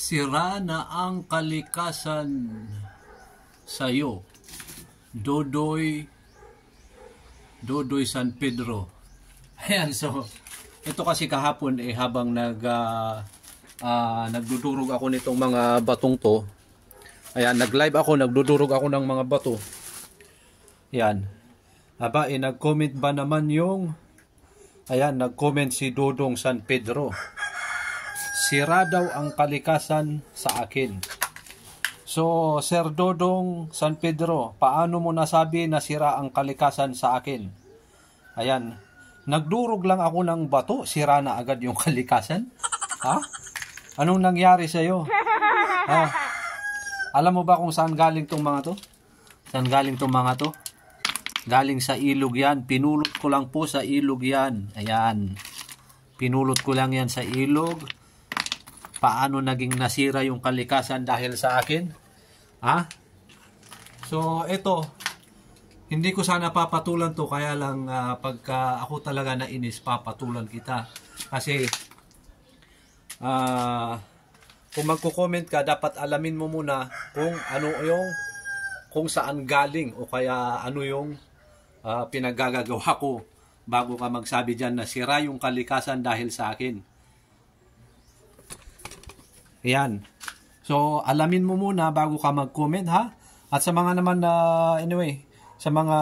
Sira na ang kalikasan sa'yo. Dodoy San Pedro. Ayan, so ito kasi kahapon habang nagdudurog ako nitong mga batong to. Ayan, nag-live ako, nagdudurog ako ng mga bato. Ayan. Aba, nag-comment ba naman yung nag-comment si Dodong San Pedro. Sira daw ang kalikasan sa akin. So, Sir Dodong San Pedro, paano mo nasabi na sira ang kalikasan sa akin? Ayan, nagdurog lang ako ng bato, sira na agad yung kalikasan? Ha? Anong nangyari sa'yo? Ha? Alam mo ba kung saan galing tong mga to? Saan galing tong mga to? Galing sa ilog yan. Pinulot ko lang po sa ilog yan. Ayan. Pinulot ko lang yan sa ilog. Paano naging nasira yung kalikasan dahil sa akin? Ha? So, ito. Hindi ko sana papatulan to. Kaya lang pagka ako talaga nainis, papatulan kita. Kasi, kung magko-comment ka, dapat alamin mo muna kung saan galing o kaya ano yung pinagagagawa ko bago ka magsabi dyan na sira yung kalikasan dahil sa akin. Ayan. So, alamin mo muna bago ka mag-comment, ha? At sa mga naman anyway, sa mga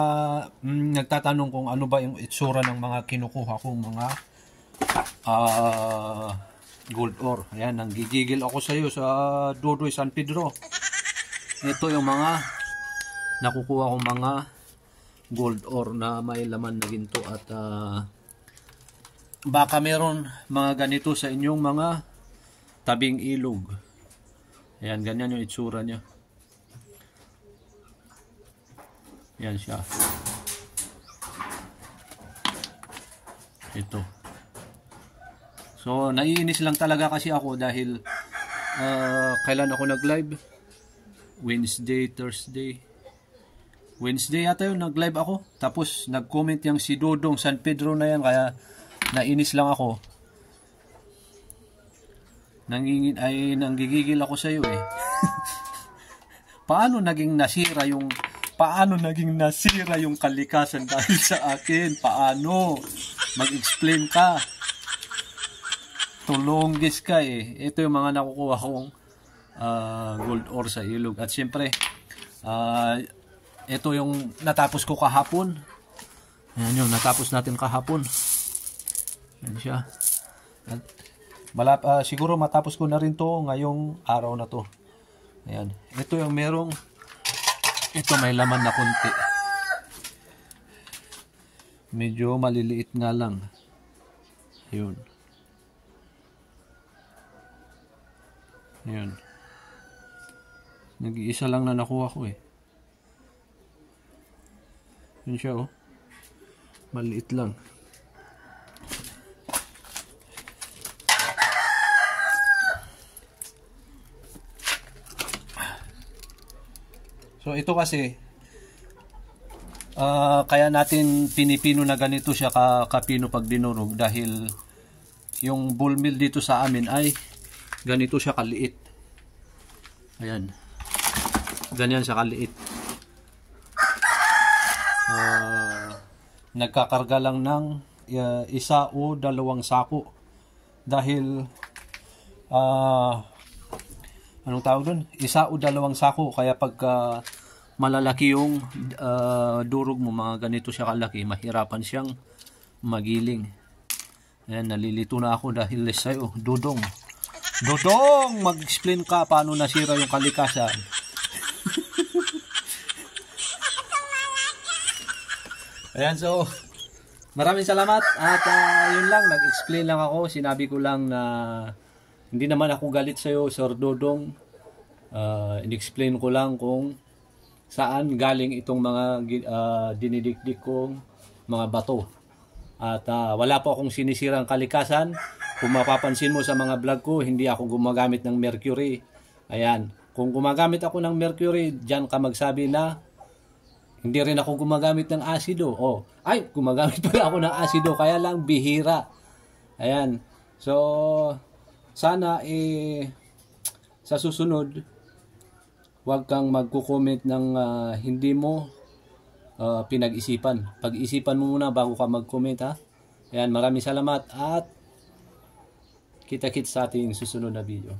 nagtatanong kung ano ba yung itsura ng mga kinukuha kong mga gold ore. Ayan, nanggigigil ako sa iyo sa Dodoy San Pedro. Ito yung mga nakukuha kong mga gold ore na may laman na ginto at baka meron mga ganito sa inyong mga tabing ilog. Ayan, ganyan yung itsura niya. Ayan siya. Ito. So, naiinis lang talaga kasi ako dahil kailan ako nag-live? Wednesday, Thursday. Wednesday yata yun, nag-live ako. Tapos, nag-comment yung si Dodong San Pedro na yan. Kaya, nainis lang ako. Nanggigigil ako sa iyo eh. Paano naging nasira yung kalikasan dahil sa akin? Paano? Mag-explain ka. Tulonggis ka eh. Ito yung mga nakukuha kong gold ore sa ilog. At siyempre, ito yung natapos ko kahapon. Ayan yun, natapos natin kahapon. Ayan siya. At siguro matapos ko na rin to ngayong araw na to. Ayan. Ito yung ito may laman na konti. Medyo maliliit nga lang. Ayun. Ayun. Nag-iisa lang na nakuha ko eh. Yun siya oh. Maliit lang. So ito kasi kaya natin pinipino na ganito siya kapino pag dinurog dahil yung bull mill dito sa amin ay ganito siya kaliit. Ayan. Ganyan siya kaliit. Nagkakarga lang ng isa o dalawang sako dahil anong tawag doon? Isa o dalawang sako. Kaya pagka malalaki yung durog mo, mga ganito siya kalaki, mahirapan siyang magiling. Ayan, nalilito na ako dahil sa'yo. Dodong, mag-explain ka paano nasira yung kalikasan. Ayan, so maraming salamat. At yun lang, nag-explain lang ako. Sinabi ko lang na hindi naman ako galit sa'yo, Sir Dodong. In-explain ko lang kung saan galing itong mga dinidikdik kong mga bato. At wala po akong sinisirang kalikasan. Kung mapapansin mo sa mga vlog ko, hindi ako gumagamit ng mercury. Ayan. Kung gumagamit ako ng mercury, dyan ka magsabi na hindi rin ako gumagamit ng asido. Gumagamit pala ako ng asido, kaya lang bihira. Ayan. So, sana sa susunod, huwag kang magko-comment ng hindi mo pinag-isipan. Pag-isipan mo muna bago ka mag-comment, ha. Ayan, maraming salamat at kita-kits sa ating susunod na video.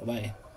Bye-bye.